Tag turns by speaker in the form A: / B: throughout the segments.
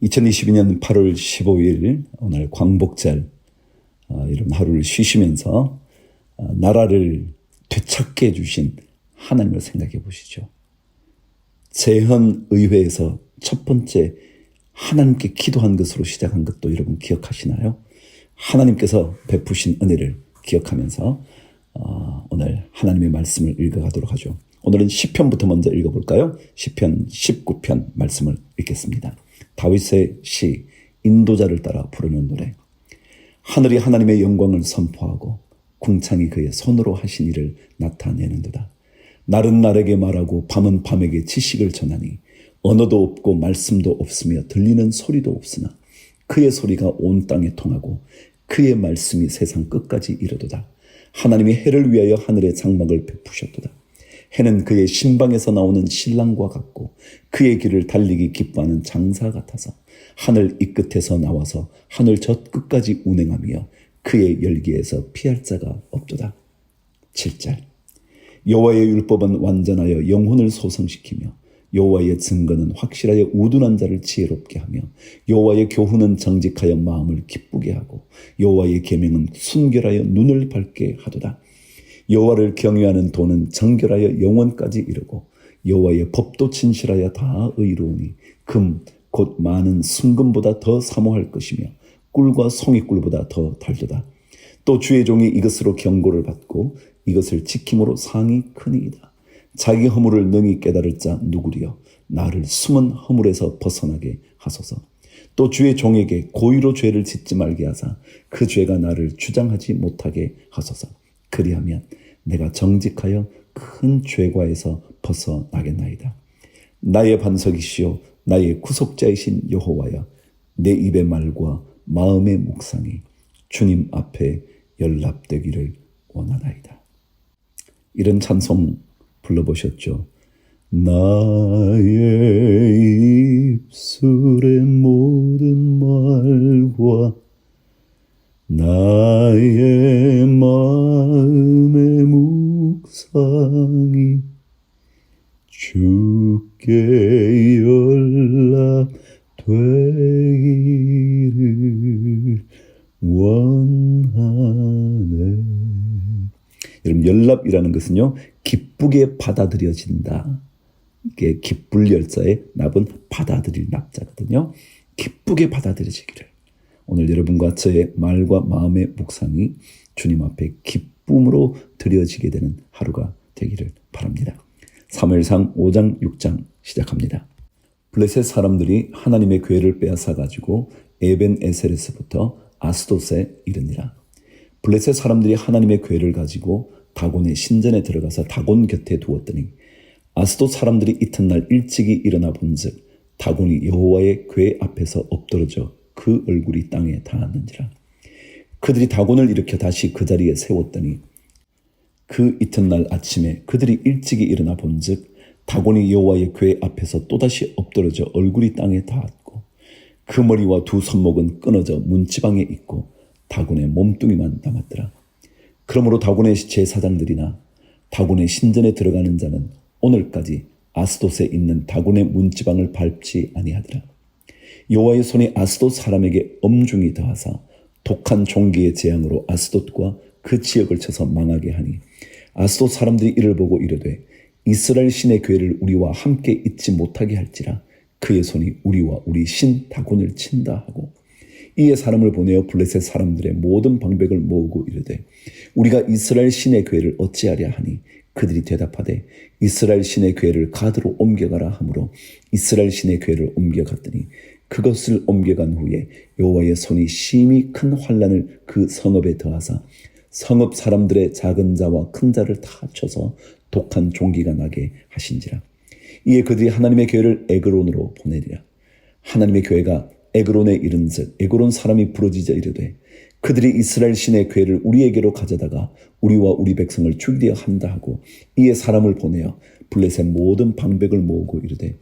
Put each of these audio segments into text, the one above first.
A: 2022년 8월 15일 오늘 광복절 이런 하루를 쉬시면서 나라를 되찾게 해주신 하나님을 생각해 보시죠. 재헌의회에서 첫 번째 하나님께 기도한 것으로 시작한 것도 여러분 기억하시나요? 하나님께서 베푸신 은혜를 기억하면서 오늘 하나님의 말씀을 읽어가도록 하죠. 오늘은 시편부터 먼저 읽어볼까요? 시편 19편 말씀을 읽겠습니다. 다윗의 시, 인도자를 따라 부르는 노래. 하늘이 하나님의 영광을 선포하고 궁창이 그의 손으로 하신 일을 나타내는도다. 날은 날에게 말하고 밤은 밤에게 지식을 전하니 언어도 없고 말씀도 없으며 들리는 소리도 없으나 그의 소리가 온 땅에 통하고 그의 말씀이 세상 끝까지 이르도다. 하나님이 해를 위하여 하늘의 장막을 베푸셨도다. 해는 그의 신방에서 나오는 신랑과 같고 그의 길을 달리기 기뻐하는 장사 같아서 하늘 이 끝에서 나와서 하늘 저 끝까지 운행하며 그의 열기에서 피할 자가 없도다. 7절. 여호와의 율법은 완전하여 영혼을 소성시키며 여호와의 증거는 확실하여 우둔한 자를 지혜롭게 하며 여호와의 교훈은 정직하여 마음을 기쁘게 하고 여호와의 계명은 순결하여 눈을 밝게 하도다. 여호와를 경외하는 도는 정결하여 영원까지 이르고 여호와의 법도 진실하여 다 의로우니 금 곧 많은 순금보다 더 사모할 것이며 꿀과 송이꿀보다 더 달도다. 또 주의 종이 이것으로 경고를 받고 이것을 지킴으로 상이 크니이다. 자기 허물을 능히 깨달을 자 누구리요? 나를 숨은 허물에서 벗어나게 하소서. 또 주의 종에게 고의로 죄를 짓지 말게 하사 그 죄가 나를 주장하지 못하게 하소서. 그리하면 내가 정직하여 큰 죄과에서 벗어나겠나이다. 나의 반석이시요 나의 구속자이신 여호와여, 내 입의 말과 마음의 묵상이 주님 앞에 연락되기를 원하나이다. 이런 찬송 불러보셨죠? 나의 입술의 모든 말과 나의 마음의 묵상이 주께 연락되기를 원하네. 여러분, 연락이라는 것은요, 기쁘게 받아들여진다. 이게 기쁠 열자의 납은 받아들일 납자거든요. 기쁘게 받아들여지기를. 오늘 여러분과 저의 말과 마음의 묵상이 주님 앞에 기쁨으로 드려지게 되는 하루가 되기를 바랍니다. 사무엘상 5장 6장 시작합니다. 블레셋 사람들이 하나님의 궤를 빼앗아가지고 에벤에셀에서부터 아스돗에 이르니라. 블레셋 사람들이 하나님의 궤를 가지고 다곤의 신전에 들어가서 다곤 곁에 두었더니 아스돗 사람들이 이튿날 일찍이 일어나 본즉 다곤이 여호와의 궤 앞에서 엎드러져 그 얼굴이 땅에 닿았는지라. 그들이 다곤을 일으켜 다시 그 자리에 세웠더니 그 이튿날 아침에 그들이 일찍이 일어나 본즉 다곤이 여호와의 궤 앞에서 또다시 엎드러져 얼굴이 땅에 닿았고 그 머리와 두 손목은 끊어져 문지방에 있고 다곤의 몸뚱이만 남았더라. 그러므로 다곤의 제사장들이나 다곤의 신전에 들어가는 자는 오늘까지 아스돗에 있는 다곤의 문지방을 밟지 아니하더라. 여호와의 손이 아스돗 사람에게 엄중히 더하사 독한 종기의 재앙으로 아스돗과 그 지역을 쳐서 망하게 하니 아스돗 사람들이 이를 보고 이르되 이스라엘 신의 궤를 우리와 함께 있지 못하게 할지라 그의 손이 우리와 우리 신 다곤을 친다 하고 이에 사람을 보내어 블레셋 사람들의 모든 방백을 모으고 이르되 우리가 이스라엘 신의 궤를 어찌하랴 하니 그들이 대답하되 이스라엘 신의 궤를 가드로 옮겨가라 하므로 이스라엘 신의 궤를 옮겨갔더니 그것을 옮겨간 후에 여호와의 손이 심히 큰 환난을 그 성읍에 더하사 성읍 사람들의 작은 자와 큰 자를 다 쳐서 독한 종기가 나게 하신지라. 이에 그들이 하나님의 궤를 에그론으로 보내리라. 하나님의 궤가 에그론에 이른즉 에그론 사람이 부르짖어 이르되 그들이 이스라엘 신의 궤를 우리에게로 가져다가 우리와 우리 백성을 죽이려 한다 하고 이에 사람을 보내어 블레셋 모든 방백을 모으고 이르되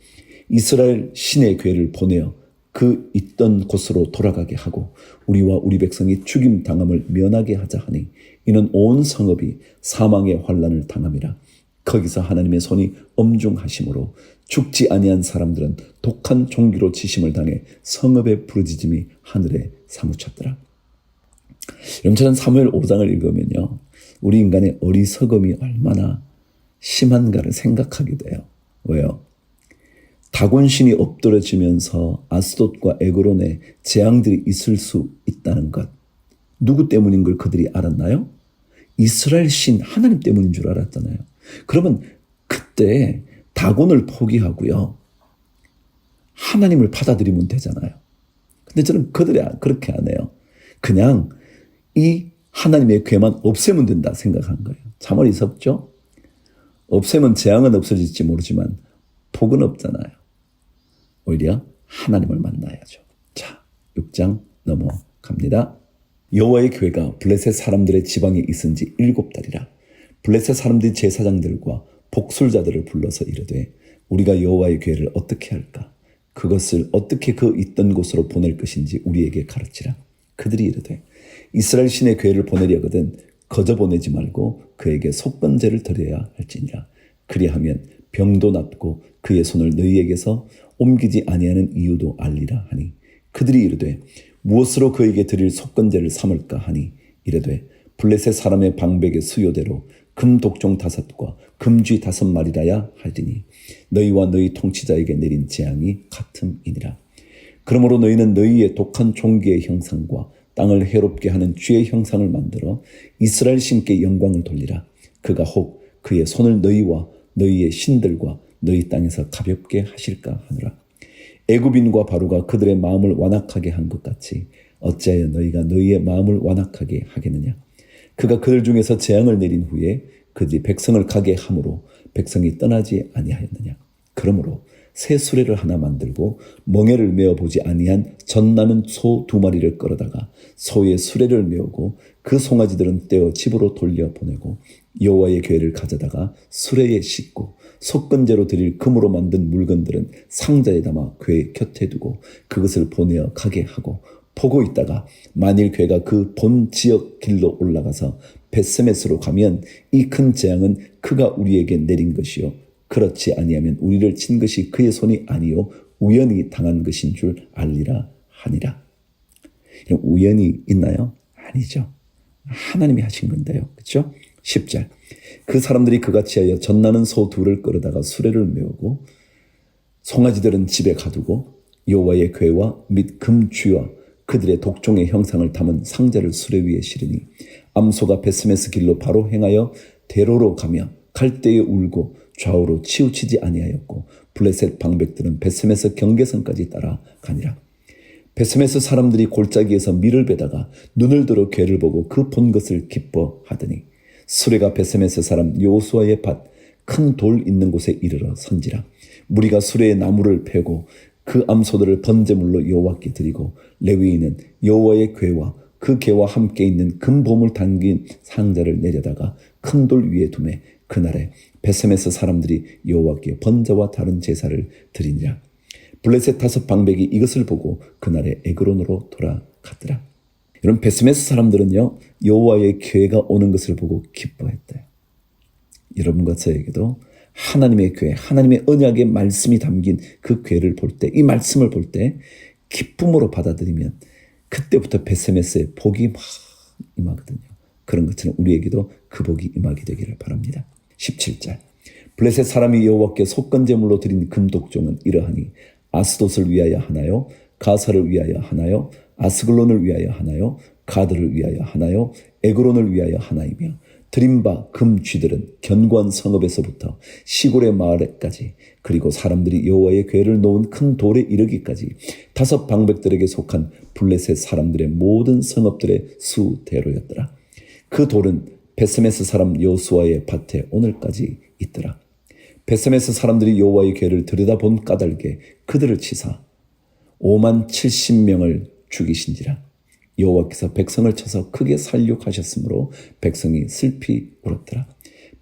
A: 이스라엘 신의 궤를 보내어 그 있던 곳으로 돌아가게 하고 우리와 우리 백성이 죽임 당함을 면하게 하자 하니 이는 온 성읍이 사망의 환난을 당함이라. 거기서 하나님의 손이 엄중하심으로 죽지 아니한 사람들은 독한 종기로 치심을 당해 성읍의 부르짖음이 하늘에 사무쳤더라. 여러분, 저는 사무엘 5장을 읽으면요, 우리 인간의 어리석음이 얼마나 심한가를 생각하게 돼요. 왜요? 다곤신이 엎드러지면서 아스돗과 에그론에 재앙들이 있을 수 있다는 것, 누구 때문인 걸 그들이 알았나요? 이스라엘 신 하나님 때문인 줄 알았잖아요. 그러면 그때 다곤을 포기하고요, 하나님을 받아들이면 되잖아요. 근데 저는 그들이 그렇게 안 해요. 그냥 이 하나님의 괴만 없애면 된다 생각한 거예요. 참 어리석죠? 없애면 재앙은 없어질지 모르지만 복은 없잖아요. 오히려 하나님을 만나야죠. 자, 6장 넘어갑니다. 여호와의 교회가 블레셋 사람들의 지방에 있은 지 7달이라. 블레셋 사람들이 제사장들과 복술자들을 불러서 이르되 우리가 여호와의 교회를 어떻게 할까? 그것을 어떻게 그 있던 곳으로 보낼 것인지 우리에게 가르치라. 그들이 이르되 이스라엘 신의 교회를 보내려거든 거저 보내지 말고 그에게 속건제를 드려야 할지니라. 그리하면 병도 낫고 그의 손을 너희에게서 옮기지 아니하는 이유도 알리라 하니, 그들이 이르되 무엇으로 그에게 드릴 속건제를 삼을까 하니 이르되 블레셋 사람의 방백의 수요대로 금 독종 5과 금쥐 5마리라야 할지니 너희와 너희 통치자에게 내린 재앙이 같음이니라. 그러므로 너희는 너희의 독한 종기의 형상과 땅을 해롭게 하는 쥐의 형상을 만들어 이스라엘 신께 영광을 돌리라. 그가 혹 그의 손을 너희와 너희의 신들과 너희 땅에서 가볍게 하실까 하느라. 애굽인과 바로가 그들의 마음을 완악하게 한 것 같이 어찌하여 너희가 너희의 마음을 완악하게 하겠느냐. 그가 그들 중에서 재앙을 내린 후에 그들이 백성을 가게 함으로 백성이 떠나지 아니하였느냐. 그러므로 새 수레를 하나 만들고 멍에를 메어보지 아니한 젖나는 소 2마리를 끌어다가 소의 수레를 메우고 그 송아지들은 떼어 집으로 돌려보내고 여호와의 교회를 가져다가 수레에 싣고 속건제로 드릴 금으로 만든 물건들은 상자에 담아 교회 곁에 두고 그것을 보내어 가게 하고 보고 있다가 만일 교회가 그 본 지역 길로 올라가서 벳세메스로 가면 이 큰 재앙은 그가 우리에게 내린 것이요 그렇지 아니하면 우리를 친 것이 그의 손이 아니요 우연히 당한 것인 줄 알리라 하니라. 이런 우연이 있나요? 아니죠. 하나님이 하신 건데요. 그렇죠? 10절. 그 사람들이 그같이 하여 젖나는 소 2를 끌어다가 수레를 메우고 송아지들은 집에 가두고 여호와의 궤와 및 금쥐와 그들의 독종의 형상을 담은 상자를 수레 위에 실으니 암소가 벳세메스 길로 바로 행하여 대로로 가며 갈대에 울고 좌우로 치우치지 아니하였고 블레셋 방백들은 벳세메스 경계선까지 따라가니라. 벳세메스 사람들이 골짜기에서 밀을 베다가 눈을 들어 궤를 보고 그 본 것을 기뻐하더니 수레가 벳세메스 사람 여호수아의 밭 큰 돌 있는 곳에 이르러 선지라. 무리가 수레의 나무를 패고 그 암소들을 번제물로 여호와께 드리고 레위인은 여호와의 궤와 그 궤와 함께 있는 금보물 담긴 상자를 내려다가 큰 돌 위에 두매 그날에 벳세메스 사람들이 여호와께 번제와 다른 제사를 드리니라. 블레셋 5 방백이 이것을 보고 그날에 에그론으로 돌아갔더라. 여러분, 벳세메스 사람들은요 여호와의 궤가 오는 것을 보고 기뻐했대요. 여러분과 저에게도 하나님의 궤, 하나님의 언약의 말씀이 담긴 그 궤를 볼 때, 이 말씀을 볼 때 기쁨으로 받아들이면 그때부터 벳세메스의 복이 막 임하거든요. 그런 것처럼 우리에게도 그 복이 임하게 되기를 바랍니다. 17절. 블레셋 사람이 여호와께 속건제물로 드린 금독종은 이러하니 아스돗을 위하여 하나요? 가사를 위하여 하나요? 아스글론을 위하여 하나요? 가드를 위하여 하나요? 에그론을 위하여 하나이며 드린 바 금쥐들은 견고한 성읍에서부터 시골의 마을에까지 그리고 사람들이 여호와의 궤를 놓은 큰 돌에 이르기까지 5 방백들에게 속한 블레셋 사람들의 모든 성읍들의 수대로였더라. 그 돌은 벳세메스 사람 여호수아의 밭에 오늘까지 있더라. 벳세메스 사람들이 여호와의 궤를 들여다본 까닭에 그들을 치사 50,070명을 죽이신지라. 여호와께서 백성을 쳐서 크게 살육하셨으므로 백성이 슬피 울었더라.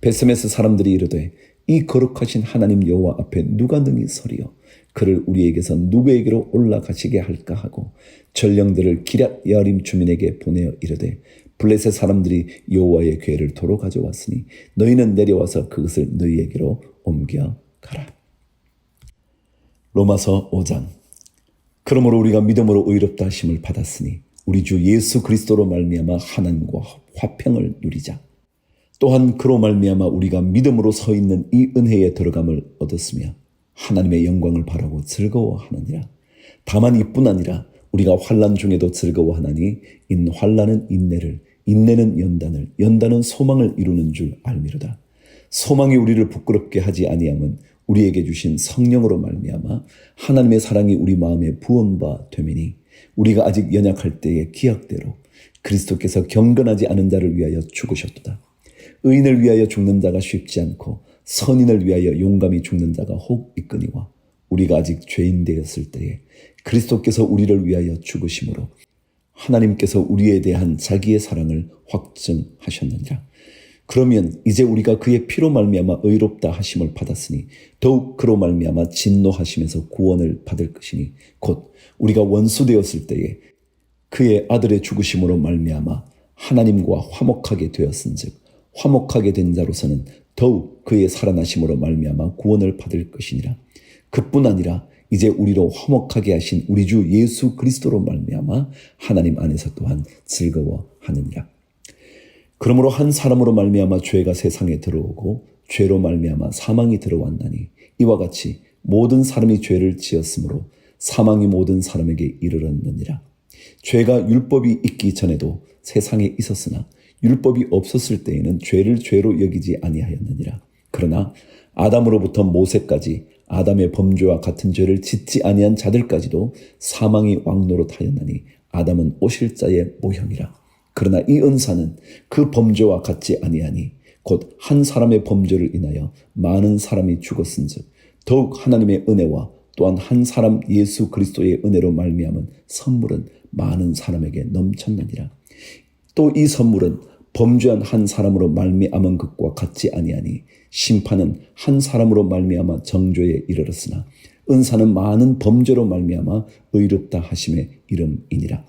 A: 벳세메스 사람들이 이르되 이 거룩하신 하나님 여호와 앞에 누가 능히 서리요? 그를 우리에게서 누구에게로 올라가시게 할까 하고 전령들을 기럇 여아림 주민에게 보내어 이르되 블레셋 사람들이 여호와의 궤를 도로 가져왔으니 너희는 내려와서 그것을 너희에게로 옮겨가라. 로마서 5장. 그러므로 우리가 믿음으로 의롭다 하심을 받았으니 우리 주 예수 그리스도로 말미암아 하나님과 화평을 누리자. 또한 그로 말미암아 우리가 믿음으로 서 있는 이 은혜에 들어감을 얻었으며 하나님의 영광을 바라고 즐거워하느니라. 다만 이뿐 아니라 우리가 환난 중에도 즐거워하나니 인 환난은 인내를, 인내는 연단을, 연단은 소망을 이루는 줄 알미로다. 소망이 우리를 부끄럽게 하지 아니함은 우리에게 주신 성령으로 말미암아 하나님의 사랑이 우리 마음에 부은 바 되미니 우리가 아직 연약할 때의 기약대로 그리스도께서 경건하지 않은 자를 위하여 죽으셨도다. 의인을 위하여 죽는 자가 쉽지 않고 선인을 위하여 용감히 죽는 자가 혹 있거니와 우리가 아직 죄인 되었을 때에 그리스도께서 우리를 위하여 죽으심으로 하나님께서 우리에 대한 자기의 사랑을 확증하셨느니라. 그러면 이제 우리가 그의 피로 말미암아 의롭다 하심을 받았으니 더욱 그로 말미암아 진노하심에서 구원을 받을 것이니 곧 우리가 원수 되었을 때에 그의 아들의 죽으심으로 말미암아 하나님과 화목하게 되었은즉 화목하게 된 자로서는 더욱 그의 살아나심으로 말미암아 구원을 받을 것이니라. 그뿐 아니라 이제 우리로 화목하게 하신 우리 주 예수 그리스도로 말미암아 하나님 안에서 또한 즐거워하느니라. 그러므로 한 사람으로 말미암아 죄가 세상에 들어오고 죄로 말미암아 사망이 들어왔나니 이와 같이 모든 사람이 죄를 지었으므로 사망이 모든 사람에게 이르렀느니라. 죄가 율법이 있기 전에도 세상에 있었으나 율법이 없었을 때에는 죄를 죄로 여기지 아니하였느니라. 그러나 아담으로부터 모세까지 아담의 범죄와 같은 죄를 짓지 아니한 자들까지도 사망이 왕노릇하였나니 아담은 오실 자의 모형이라. 그러나 이 은사는 그 범죄와 같지 아니하니 곧 한 사람의 범죄를 인하여 많은 사람이 죽었은즉 더욱 하나님의 은혜와 또한 한 사람 예수 그리스도의 은혜로 말미암은 선물은 많은 사람에게 넘쳤느니라. 또 이 선물은 범죄한 한 사람으로 말미암은 것과 같지 아니하니 심판은 한 사람으로 말미암아 정죄에 이르렀으나 은사는 많은 범죄로 말미암아 의롭다 하심의 이름이니라.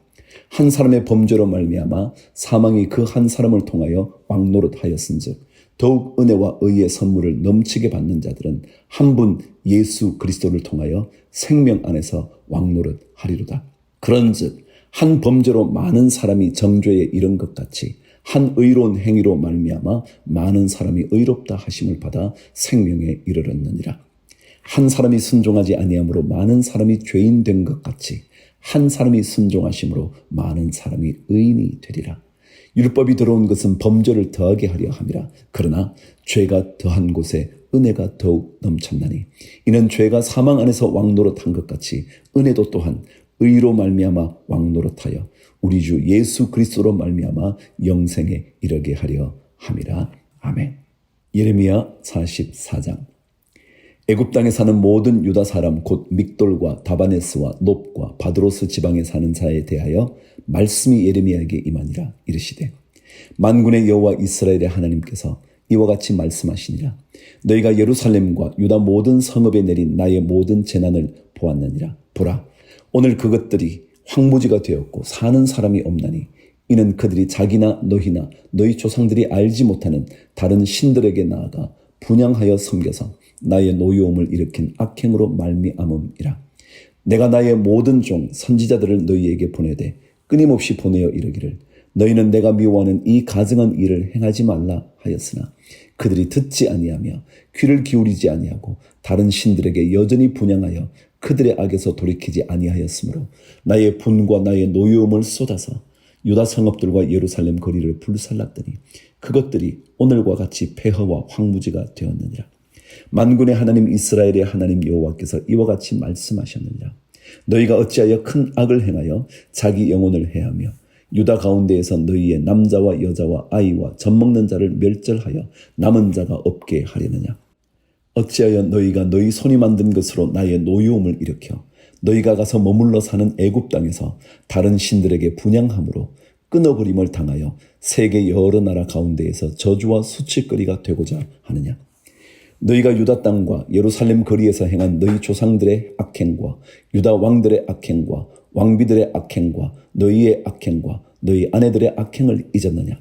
A: 한 사람의 범죄로 말미암아 사망이 그 한 사람을 통하여 왕노릇하였은즉 더욱 은혜와 의의 선물을 넘치게 받는 자들은 한 분 예수 그리스도를 통하여 생명 안에서 왕노릇하리로다. 그런즉 한 범죄로 많은 사람이 정죄에 이른 것 같이 한 의로운 행위로 말미암아 많은 사람이 의롭다 하심을 받아 생명에 이르렀느니라. 한 사람이 순종하지 아니함으로 많은 사람이 죄인 된 것 같이 한 사람이 순종하심으로 많은 사람이 의인이 되리라. 율법이 들어온 것은 범죄를 더하게 하려 함이라. 그러나 죄가 더한 곳에 은혜가 더욱 넘쳤나니 이는 죄가 사망 안에서 왕노릇한 것 같이 은혜도 또한 의로 말미암아 왕노릇하여 우리 주 예수 그리스도로 말미암아 영생에 이르게 하려 함이라. 아멘. 예레미야 44장. 애굽 땅에 사는 모든 유다 사람 곧 믹돌과 다바네스와 놉과 바드로스 지방에 사는 자에 대하여 말씀이 예레미야에게 임하니라. 이르시되 만군의 여호와 이스라엘의 하나님께서 이와 같이 말씀하시니라. 너희가 예루살렘과 유다 모든 성읍에 내린 나의 모든 재난을 보았느니라. 보라, 오늘 그것들이 황무지가 되었고 사는 사람이 없나니 이는 그들이 자기나 너희나 너희 조상들이 알지 못하는 다른 신들에게 나아가 분향하여 섬겨서 나의 노여움을 일으킨 악행으로 말미암음이라. 내가 나의 모든 종 선지자들을 너희에게 보내되 끊임없이 보내어 이르기를 너희는 내가 미워하는 이 가증한 일을 행하지 말라 하였으나 그들이 듣지 아니하며 귀를 기울이지 아니하고 다른 신들에게 여전히 분향하여 그들의 악에서 돌이키지 아니하였으므로 나의 분과 나의 노여움을 쏟아서 유다 성읍들과 예루살렘 거리를 불살랐더니 그것들이 오늘과 같이 폐허와 황무지가 되었느니라. 만군의 하나님 이스라엘의 하나님 여호와께서 이와 같이 말씀하셨느니라. 너희가 어찌하여 큰 악을 행하여 자기 영혼을 해하며 유다 가운데에서 너희의 남자와 여자와 아이와 젖먹는 자를 멸절하여 남은 자가 없게 하려느냐. 어찌하여 너희가 너희 손이 만든 것으로 나의 노여움을 일으켜 너희가 가서 머물러 사는 애굽 땅에서 다른 신들에게 분향함으로 끊어버림을 당하여 세계 여러 나라 가운데에서 저주와 수치거리가 되고자 하느냐. 너희가 유다 땅과 예루살렘 거리에서 행한 너희 조상들의 악행과 유다 왕들의 악행과 왕비들의 악행과 너희의 악행과 너희 아내들의 악행을 잊었느냐?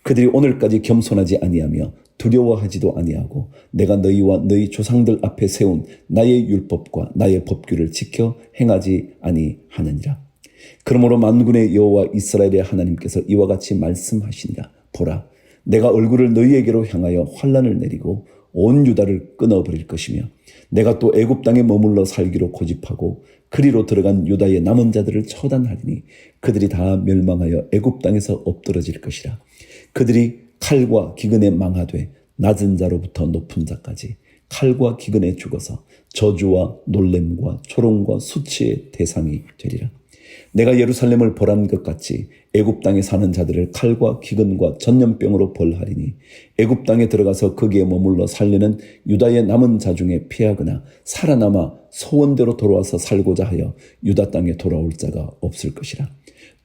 A: 그들이 오늘까지 겸손하지 아니하며 두려워하지도 아니하고 내가 너희와 너희 조상들 앞에 세운 나의 율법과 나의 법규를 지켜 행하지 아니하느니라. 그러므로 만군의 여호와 이스라엘의 하나님께서 이와 같이 말씀하시니라. 보라, 내가 얼굴을 너희에게로 향하여 환난을 내리고 온 유다를 끊어버릴 것이며 내가 또 애굽 땅에 머물러 살기로 고집하고 그리로 들어간 유다의 남은 자들을 처단하리니 그들이 다 멸망하여 애굽 땅에서 엎드러질 것이라. 그들이 칼과 기근에 망하되 낮은 자로부터 높은 자까지 칼과 기근에 죽어서 저주와 놀램과 조롱과 수치의 대상이 되리라. 내가 예루살렘을 벌한 것 같이 애굽 땅에 사는 자들을 칼과 기근과 전염병으로 벌하리니 애굽 땅에 들어가서 거기에 머물러 살려는 유다의 남은 자 중에 피하거나 살아남아 소원대로 돌아와서 살고자 하여 유다 땅에 돌아올 자가 없을 것이라.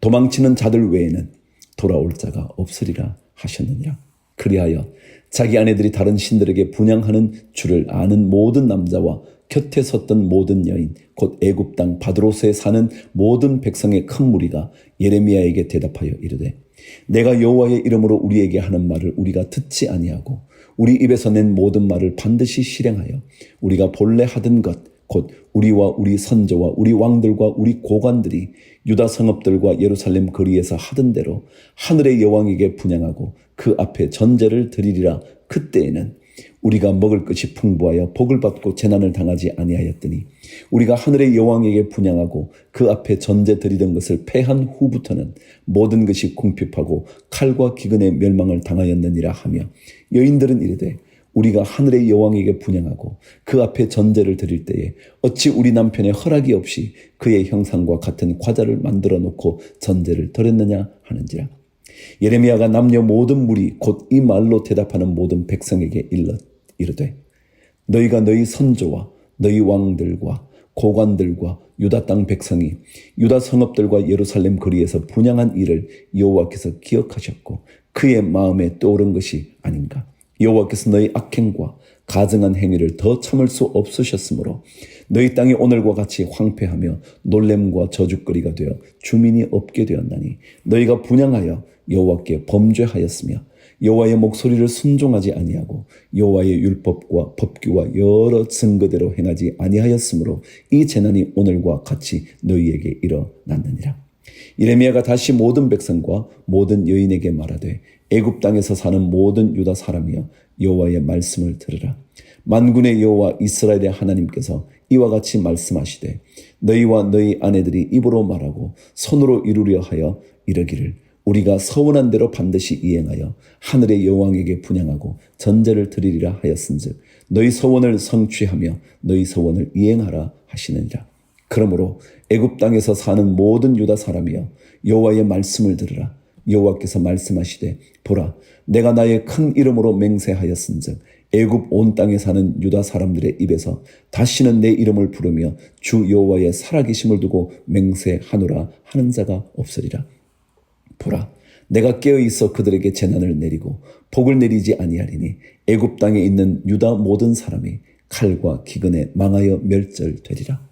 A: 도망치는 자들 외에는 돌아올 자가 없으리라 하셨느니라. 그리하여 자기 아내들이 다른 신들에게 분향하는 줄을 아는 모든 남자와 곁에 섰던 모든 여인 곧 애굽 땅 바드로스에 사는 모든 백성의 큰 무리가 예레미야에게 대답하여 이르되 내가 여호와의 이름으로 우리에게 하는 말을 우리가 듣지 아니하고 우리 입에서 낸 모든 말을 반드시 실행하여 우리가 본래 하던 것 곧 우리와 우리 선조와 우리 왕들과 우리 고관들이 유다 성읍들과 예루살렘 거리에서 하던 대로 하늘의 여왕에게 분향하고 그 앞에 전제를 드리리라. 그때에는 우리가 먹을 것이 풍부하여 복을 받고 재난을 당하지 아니하였더니 우리가 하늘의 여왕에게 분향하고 그 앞에 전제 드리던 것을 패한 후부터는 모든 것이 궁핍하고 칼과 기근의 멸망을 당하였느니라 하며 여인들은 이르되 우리가 하늘의 여왕에게 분향하고 그 앞에 전제를 드릴 때에 어찌 우리 남편의 허락이 없이 그의 형상과 같은 과자를 만들어 놓고 전제를 드렸느냐 하는지라. 예레미야가 남녀 모든 무리 곧 이 말로 대답하는 모든 백성에게 이르되 너희가 너희 선조와 너희 왕들과 고관들과 유다 땅 백성이 유다 성읍들과 예루살렘 거리에서 분향한 일을 여호와께서 기억하셨고 그의 마음에 떠오른 것이 아닌가. 여호와께서 너희 악행과 가증한 행위를 더 참을 수 없으셨으므로 너희 땅이 오늘과 같이 황폐하며 놀램과 저주거리가 되어 주민이 없게 되었나니 너희가 분향하여 여호와께 범죄하였으며 여호와의 목소리를 순종하지 아니하고 여호와의 율법과 법규와 여러 증거대로 행하지 아니하였으므로 이 재난이 오늘과 같이 너희에게 일어났느니라. 예레미야가 다시 모든 백성과 모든 여인에게 말하되 애굽 땅에서 사는 모든 유다 사람이여 여호와의 말씀을 들으라. 만군의 여호와 이스라엘의 하나님께서 이와 같이 말씀하시되 너희와 너희 아내들이 입으로 말하고 손으로 이루려 하여 이르기를 우리가 서원한 대로 반드시 이행하여 하늘의 여왕에게 분향하고 전제를 드리리라 하였은즉 너희 서원을 성취하며 너희 서원을 이행하라 하시느니라. 그러므로 애굽 땅에서 사는 모든 유다 사람이여 여호와의 말씀을 들으라. 여호와께서 말씀하시되 보라 내가 나의 큰 이름으로 맹세하였은즉 애굽 온 땅에 사는 유다 사람들의 입에서 다시는 내 이름을 부르며 주 여호와의 살아계심을 두고 맹세하노라 하는 자가 없으리라. 보라 내가 깨어있어 그들에게 재난을 내리고 복을 내리지 아니하리니 애굽 땅에 있는 유다 모든 사람이 칼과 기근에 망하여 멸절되리라.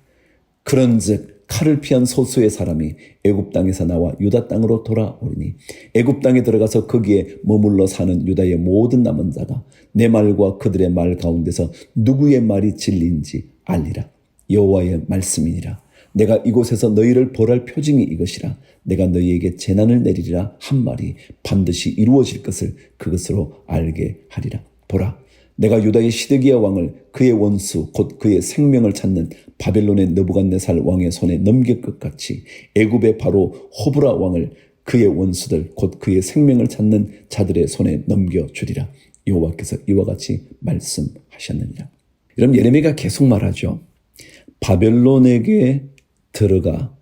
A: 그런즉 칼을 피한 소수의 사람이 애굽 땅에서 나와 유다 땅으로 돌아오리니 애굽 땅에 들어가서 거기에 머물러 사는 유다의 모든 남은 자가 내 말과 그들의 말 가운데서 누구의 말이 진리인지 알리라. 여호와의 말씀이니라. 내가 이곳에서 너희를 벌할 표징이 이것이라. 내가 너희에게 재난을 내리리라 한 말이 반드시 이루어질 것을 그것으로 알게 하리라. 보라 내가 유다의 시드기야 왕을 그의 원수 곧 그의 생명을 찾는 바벨론의 느부갓네살 왕의 손에 넘길 것 같이 애굽의 바로 호브라 왕을 그의 원수들 곧 그의 생명을 찾는 자들의 손에 넘겨주리라. 여호와께서 이와 같이 말씀하셨느니라. 여러분 예레미야가 계속 말하죠. 바벨론에게 들어가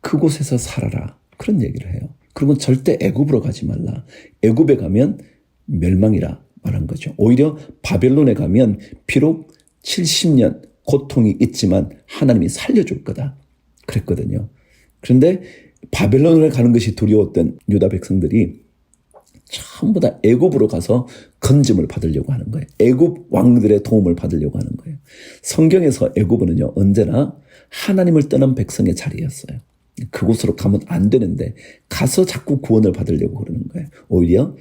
A: 그곳에서 살아라 그런 얘기를 해요. 그리고 절대 애굽으로 가지 말라. 애굽에 가면 멸망이라 말한 거죠. 오히려 바벨론에 가면 비록 70년 고통이 있지만 하나님이 살려줄 거다 그랬거든요. 그런데 바벨론에 가는 것이 두려웠던 유다 백성들이 전부 다 애굽으로 가서 건짐을 받으려고 하는 거예요. 애굽 왕들의 도움을 받으려고 하는 거예요. 성경에서 애굽은요 언제나 하나님을 떠난 백성의 자리였어요. 그곳으로 가면 안 되는데 가서 자꾸 구원을 받으려고 그러는 거예요. 오히려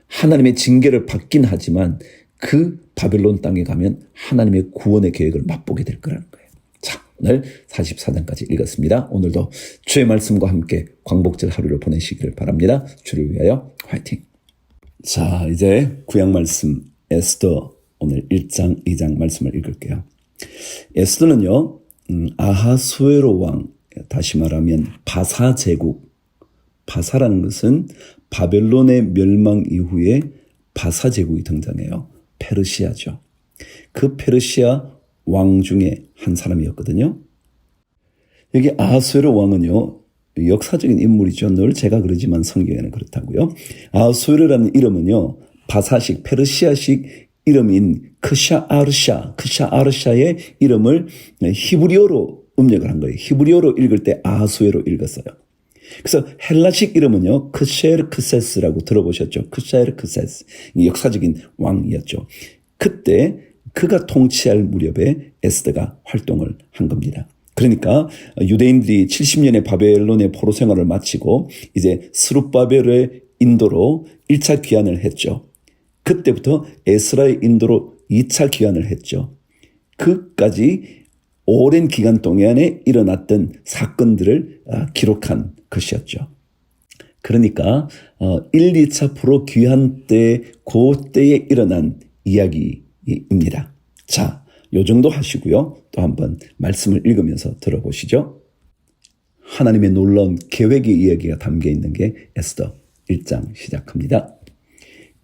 A: 하나님의 징계를 받긴 하지만 그 바벨론 땅에 가면 하나님의 구원의 계획을 맛보게 될 거라는 거예요. 자, 오늘 44장까지 읽었습니다. 오늘도 주의 말씀과 함께 광복절 하루를 보내시기를 바랍니다. 주를 위하여 화이팅! 자, 이제 구약 말씀 에스더 오늘 1장, 2장 말씀을 읽을게요. 에스더는요, 아하수에로 왕, 다시 말하면 바사 제국, 바사라는 것은 바벨론의 멸망 이후에 바사 제국이 등장해요. 페르시아죠. 그 페르시아 왕 중에 한 사람이었거든요. 여기 아하수에로 왕은요, 역사적인 인물이죠. 늘 제가 그러지만 성경에는 그렇다고요. 아하수에로라는 이름은요, 바사식, 페르시아식 이름인 크샤아르샤의 이름을 히브리어로 음력을 한 거예요. 히브리어로 읽을 때 아하수에로 읽었어요. 그래서 헬라식 이름은요, 크셰르크세스라고 들어보셨죠? 크셰르크세스. 역사적인 왕이었죠. 그때 그가 통치할 무렵에 에스더가 활동을 한 겁니다. 그러니까 유대인들이 70년의 바벨론의 포로 생활을 마치고 이제 스룹바벨의 인도로 1차 귀환을 했죠. 그때부터 에스라의 인도로 2차 귀환을 했죠. 그까지 오랜 기간 동안에 일어났던 사건들을 기록한 것이었죠. 그러니까 1, 2차 포로 귀환 때 그때에 일어난 이야기입니다. 자, 요 정도 하시고요. 또 한번 말씀을 읽으면서 들어보시죠. 하나님의 놀라운 계획의 이야기가 담겨 있는 게 에스더 1장 시작합니다.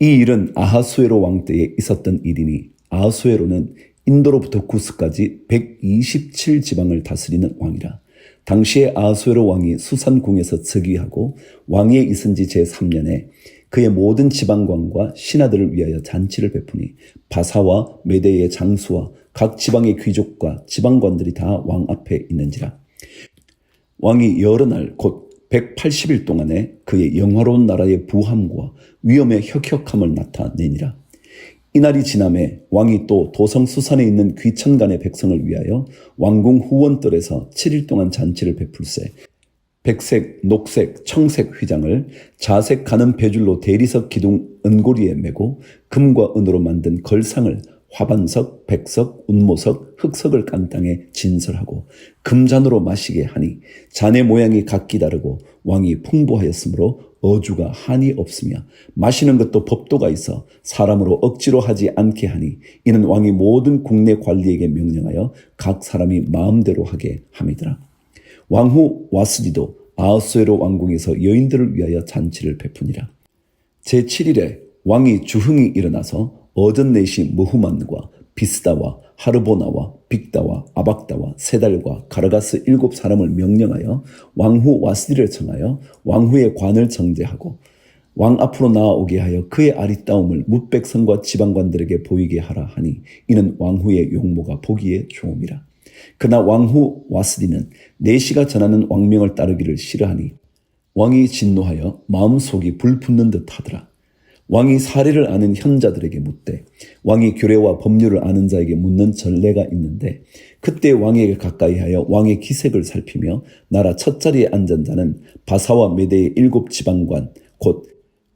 A: 이 일은 아하수에로 왕 때에 있었던 일이니 아하수에로는 인도로부터 구스까지 127지방을 다스리는 왕이라. 당시에 아하수에로 왕이 수산궁에서 즉위하고 왕위에 있은 지 제3년에 그의 모든 지방관과 신하들을 위하여 잔치를 베푸니 바사와 메대의 장수와 각 지방의 귀족과 지방관들이 다 왕 앞에 있는지라. 왕이 여러 날 곧 180일 동안에 그의 영화로운 나라의 부함과 위엄의 혁혁함을 나타내니라. 이날이 지남에 왕이 또 도성 수산에 있는 귀천간의 백성을 위하여 왕궁 후원뜰에서 7일 동안 잔치를 베풀세 백색, 녹색, 청색 휘장을 자색 가는 배줄로 대리석 기둥 은고리에 메고 금과 은으로 만든 걸상을 화반석, 백석, 운모석, 흑석을 깐 땅에 진설하고 금잔으로 마시게 하니 잔의 모양이 각기 다르고 왕이 풍부하였으므로 어주가 한이 없으며 마시는 것도 법도가 있어 사람으로 억지로 하지 않게 하니 이는 왕이 모든 국내 관리에게 명령하여 각 사람이 마음대로 하게 함이더라. 왕후 와스디도 아하수에로 왕궁에서 여인들을 위하여 잔치를 베푸니라. 제7일에 왕이 주흥이 일어나서 어전넷이 무후만과 비스다와 하르보나와 빅다와 아박다와 세달과 가르가스 7사람을 명령하여 왕후 와스디를 청하여 왕후의 관을 정제하고 왕 앞으로 나아오게 하여 그의 아리따움을 뭇백성과 지방관들에게 보이게 하라 하니 이는 왕후의 용모가 보기에 좋음이라. 그러나 왕후 와스디는 내시가 전하는 왕명을 따르기를 싫어하니 왕이 진노하여 마음속이 불붙는 듯 하더라. 왕이 사례를 아는 현자들에게 묻되 왕이 규례와 법률을 아는 자에게 묻는 전례가 있는데 그때 왕에게 가까이 하여 왕의 기색을 살피며 나라 첫자리에 앉은 자는 바사와 메대의 7지방관 곧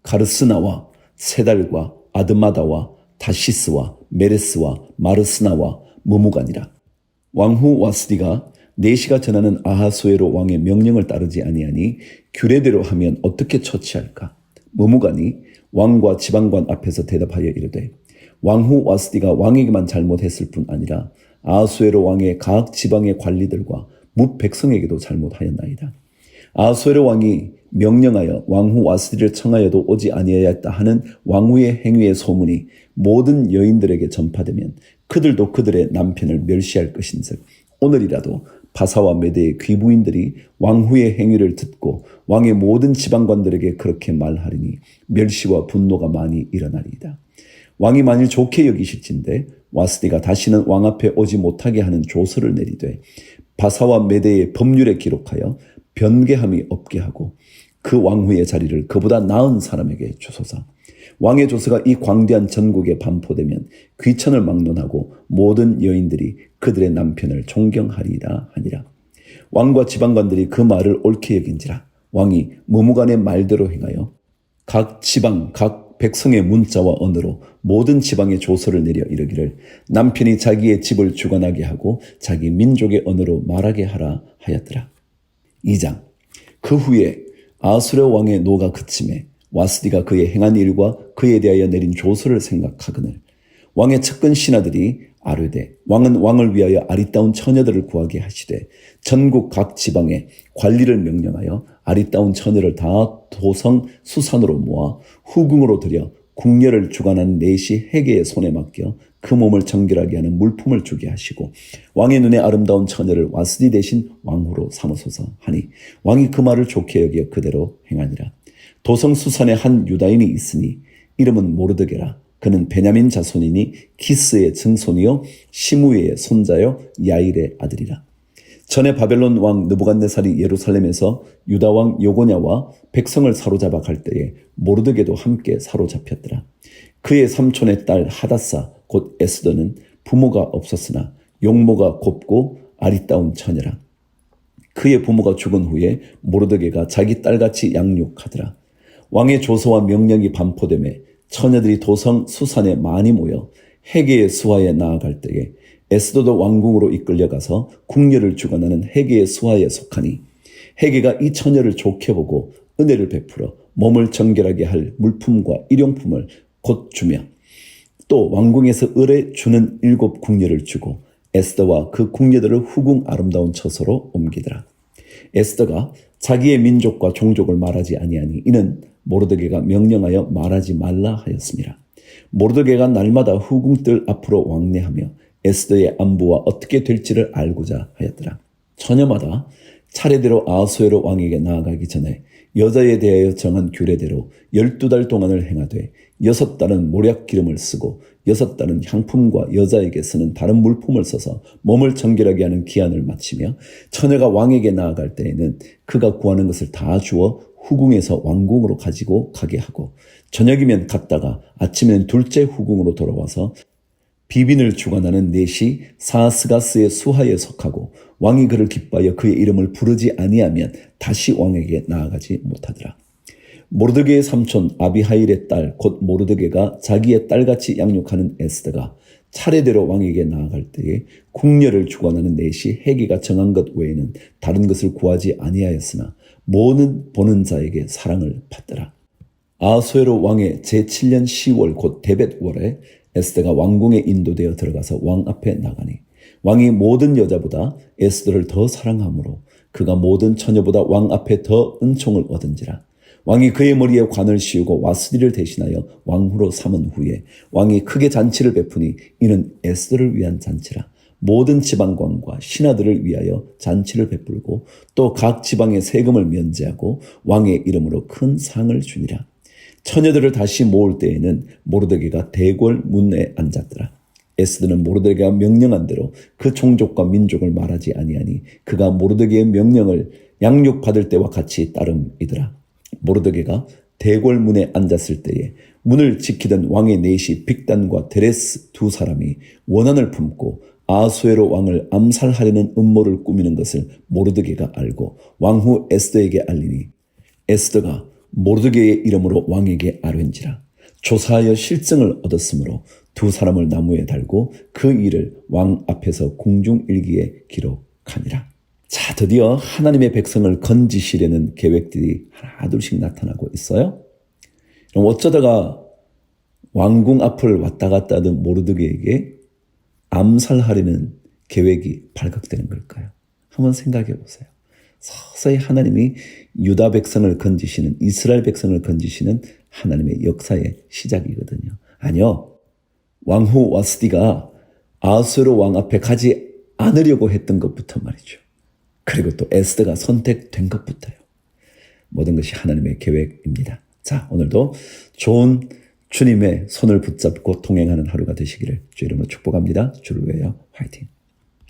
A: 가르스나와 세달과 아드마다와 다시스와 메레스와 마르스나와 무무간이라. 왕후 와스디가 내시가 전하는 아하수에로 왕의 명령을 따르지 아니하니 규례대로 하면 어떻게 처치할까? 무무간이 왕과 지방관 앞에서 대답하여 이르되 왕후 와스디가 왕에게만 잘못했을 뿐 아니라 아하수에로 왕의 각 지방의 관리들과 뭇 백성에게도 잘못하였나이다. 아하수에로 왕이 명령하여 왕후 와스디를 청하여도 오지 아니하였다 하는 왕후의 행위의 소문이 모든 여인들에게 전파되면 그들도 그들의 남편을 멸시할 것인즉 오늘이라도 바사와 메대의 귀부인들이 왕후의 행위를 듣고 왕의 모든 지방관들에게 그렇게 말하리니 멸시와 분노가 많이 일어나리이다. 왕이 만일 좋게 여기실진데 와스디가 다시는 왕 앞에 오지 못하게 하는 조서를 내리되 바사와 메대의 법률에 기록하여 변개함이 없게 하고 그 왕후의 자리를 그보다 나은 사람에게 주소서. 왕의 조서가 이 광대한 전국에 반포되면 귀천을 막론하고 모든 여인들이 그들의 남편을 존경하리라 하니라. 왕과 지방관들이 그 말을 옳게 여긴지라. 왕이 머무간의 말대로 행하여 각 지방 각 백성의 문자와 언어로 모든 지방의 조서를 내려 이르기를 남편이 자기의 집을 주관하게 하고 자기 민족의 언어로 말하게 하라 하였더라. 2장. 그 후에 아수르 왕의 노가 그침에 와스디가 그의 행한 일과 그에 대하여 내린 조서를 생각하거늘 왕의 측근 신하들이 아뢰되 왕은 왕을 위하여 아리따운 처녀들을 구하게 하시되 전국 각 지방에 관리를 명령하여 아리따운 처녀를 다 도성 수산으로 모아 후궁으로 들여 궁녀를 주관하는 넷이 헤게의 손에 맡겨 그 몸을 정결하게 하는 물품을 주게 하시고 왕의 눈에 아름다운 처녀를 와스디 대신 왕후로 삼으소서 하니 왕이 그 말을 좋게 여겨 그대로 행하니라. 도성 수산에 한 유다인이 있으니 이름은 모르드게라. 그는 베냐민 자손이니 기스의 증손이요 시므의 손자요 야일의 아들이라. 전에 바벨론 왕 느부갓네살이 예루살렘에서 유다 왕 요고냐와 백성을 사로잡아 갈 때에 모르드게도 함께 사로잡혔더라. 그의 삼촌의 딸 하다사 곧 에스더는 부모가 없었으나 용모가 곱고 아리따운 처녀라. 그의 부모가 죽은 후에 모르드게가 자기 딸같이 양육하더라. 왕의 조서와 명령이 반포되매 처녀들이 도성 수산에 많이 모여 헤게의 수하에 나아갈 때에 에스더도 왕궁으로 이끌려가서 궁녀를 주관하는 헤게의 수하에 속하니 헤게가 이 처녀를 좋게 보고 은혜를 베풀어 몸을 정결하게 할 물품과 일용품을 곧 주며 또 왕궁에서 을에 주는 7 궁녀를 주고 에스더와 그 궁녀들을 후궁 아름다운 처소로 옮기더라. 에스더가 자기의 민족과 종족을 말하지 아니하니 이는 모르드게가 명령하여 말하지 말라 하였습니다. 모르드게가 날마다 후궁들 앞으로 왕래하며 에스더의 안부와 어떻게 될지를 알고자 하였더라. 처녀마다 차례대로 아수에로 왕에게 나아가기 전에 여자에 대하여 정한 규례대로 12달 동안을 행하되 6달은 모략 기름을 쓰고 6달은 향품과 여자에게 쓰는 다른 물품을 써서 몸을 정결하게 하는 기한을 마치며 처녀가 왕에게 나아갈 때에는 그가 구하는 것을 다 주어 후궁에서 왕궁으로 가지고 가게 하고 저녁이면 갔다가 아침에는 둘째 후궁으로 돌아와서 비빈을 주관하는 넷이 사스가스의 수하에 속하고 왕이 그를 기뻐하여 그의 이름을 부르지 아니하면 다시 왕에게 나아가지 못하더라. 모르드게의 삼촌 아비하일의 딸 곧 모르드게가 자기의 딸같이 양육하는 에스더가 차례대로 왕에게 나아갈 때에 궁녀를 주관하는 넷이 헤게가 정한 것 외에는 다른 것을 구하지 아니하였으나 모든 보는 자에게 사랑을 받더라. 아수에로 왕의 제7년 10월 곧 데벳월에 에스더가 왕궁에 인도되어 들어가서 왕 앞에 나가니 왕이 모든 여자보다 에스더를 더 사랑하므로 그가 모든 처녀보다 왕 앞에 더 은총을 얻은지라. 왕이 그의 머리에 관을 씌우고 와스디를 대신하여 왕후로 삼은 후에 왕이 크게 잔치를 베푸니 이는 에스더를 위한 잔치라. 모든 지방관과 신하들을 위하여 잔치를 베풀고 또 각 지방의 세금을 면제하고 왕의 이름으로 큰 상을 주니라. 처녀들을 다시 모을 때에는 모르드게가 대궐 문에 앉았더라. 에스더는 모르드게가 명령한 대로 그 종족과 민족을 말하지 아니하니 그가 모르드게의 명령을 양육받을 때와 같이 따름이더라. 모르드게가 대궐 문에 앉았을 때에 문을 지키던 왕의 넷이 빅단과 데레스 2 사람이 원한을 품고 아수에로 왕을 암살하려는 음모를 꾸미는 것을 모르드게가 알고 왕후 에스더에게 알리니 에스더가 모르드게의 이름으로 왕에게 아뢰인지라. 조사하여 실증을 얻었으므로 2 사람을 나무에 달고 그 일을 왕 앞에서 궁중일기에 기록하니라. 자, 드디어 하나님의 백성을 건지시려는 계획들이 하나둘씩 나타나고 있어요. 그럼 어쩌다가 왕궁 앞을 왔다 갔다 하던 모르드게에게 암살하려는 계획이 발각되는 걸까요? 한번 생각해 보세요. 서서히 하나님이 유다 백성을 건지시는, 이스라엘 백성을 건지시는 하나님의 역사의 시작이거든요. 아니요. 왕후 와스디가 아수르 왕 앞에 가지 않으려고 했던 것부터 말이죠. 그리고 또 에스더가 선택된 것부터요. 모든 것이 하나님의 계획입니다. 자, 오늘도 좋은 주님의 손을 붙잡고 동행하는 하루가 되시기를 주 이름으로 축복합니다. 주를 위하여 화이팅!